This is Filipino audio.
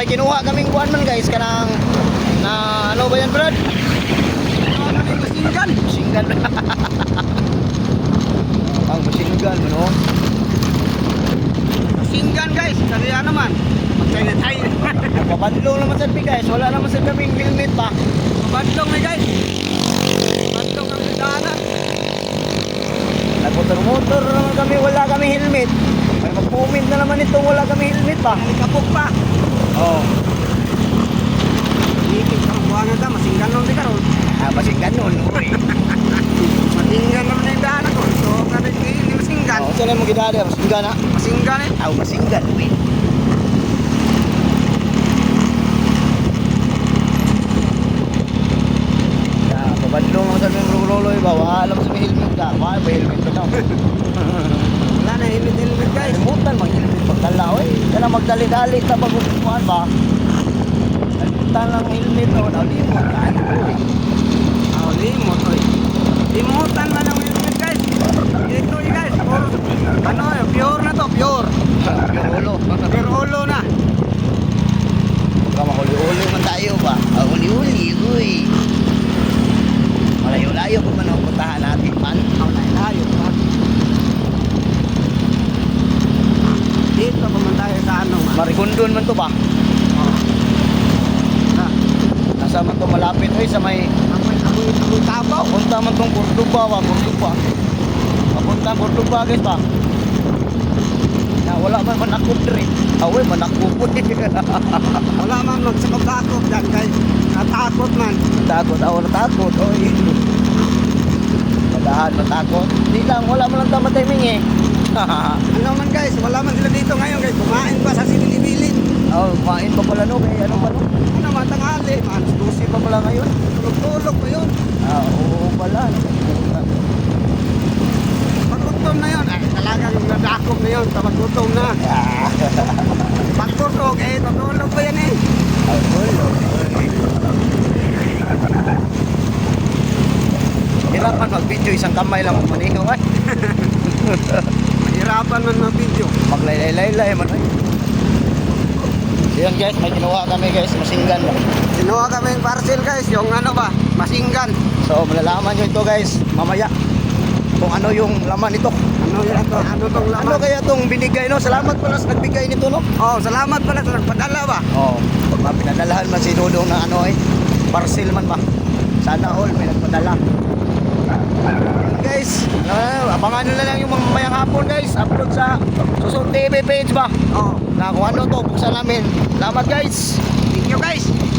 may kinuha kaming kuan man guys kanang na ano ba yan Brad? Masinggan. Masinggan. Ang masinggan no. Masinggan guys. Kaya naman. Magtayo-tayo. Papandlong naman sa guys. Wala naman sa kaming helmet pa. Pabandong na guys. Pabandong ang daanan. Nagmotor-motor naman kami. Wala kami helmet. May mag-comment na naman ito. Wala kami helmet pa. Kapok pa. Oh. Ikit ang buwangan ka. Masinggan nun di karon. Masinggan nun. Uy. Masinggan naman na yung daanan ko. So, kami hindi masinggan. Oh, saan mo gidari? Masinggan na? Masinggan eh. Masinggan. Uy. Pabandlong naman sa mga rolo ba? Wala mo sa may helmet ka. Wala ba helmet ka daw? Wala na helmet guys. Kalimutan mag helmet pagdala. Uy. Kaya magdali-dali ka mag-upuan ba? Kalimutan lang helmet na wala. Limot ka. Limot oy. Limutan na ng helmet guys. Ito guys. Ano eh, pure na to, pure. Ulo. Pure ulo na. Baka mahuli-uli man tayo ba? Uli-uli. Uy. Malayo-layo kung man ang puntahan natin man. Layo pa. Dito pa man tayo sa ano man. Marigondon man to ba? Nasa man to malapit ay sa may Amoy tabaw. papunta man tong Cordoba ba? Cordoba. Papunta Cordoba guys ba? Na wala man manakop diri. Away manakop po. Wala man magsakop-sakop dyan guys. Natakot man. Takot, takot. Oy. Madahan matakot. Di lang wala man lang tama timing eh. Ano man guys, wala man sila dito ngayon guys. Kumain pa sa sinibilin. Oh, kumain pa pala no, kaya ano pa no? Ano man tanghali, man. Susi pa pala ngayon. Tulog-tulog pa yun. Oo pala. Pagkutom na yun. Ay, talagang nadakop na yun. Pagkutom na. Pagkutom, eh, tutulog pa yan eh. Hirapan mag-video, isang kamay lang maniho ay. Mahirapan man mag-video. Maglaylay-laylay man ay. Yan guys, may kinuha kami guys, masinggan lang. Sinuha kami yung parcel guys, yung ano ba, masinggan. So malalaman nyo ito guys, mamaya. Kung ano yung laman nito. Ano yan to? Ano tong Ano laman? kaya itong binigay no? Salamat pala sa nagbigay nito no? Oh, salamat pala sa nagpadala ba? Oo. Pinadalahan man si Dudong na ano ay parcel man ba? Sana all may nagpadala. Guys, abangan nyo na lang yung mamayang hapon guys. Upload sa Susot TV page ba? Oh, Na kung ano to, buksan namin. Salamat guys. thank you guys.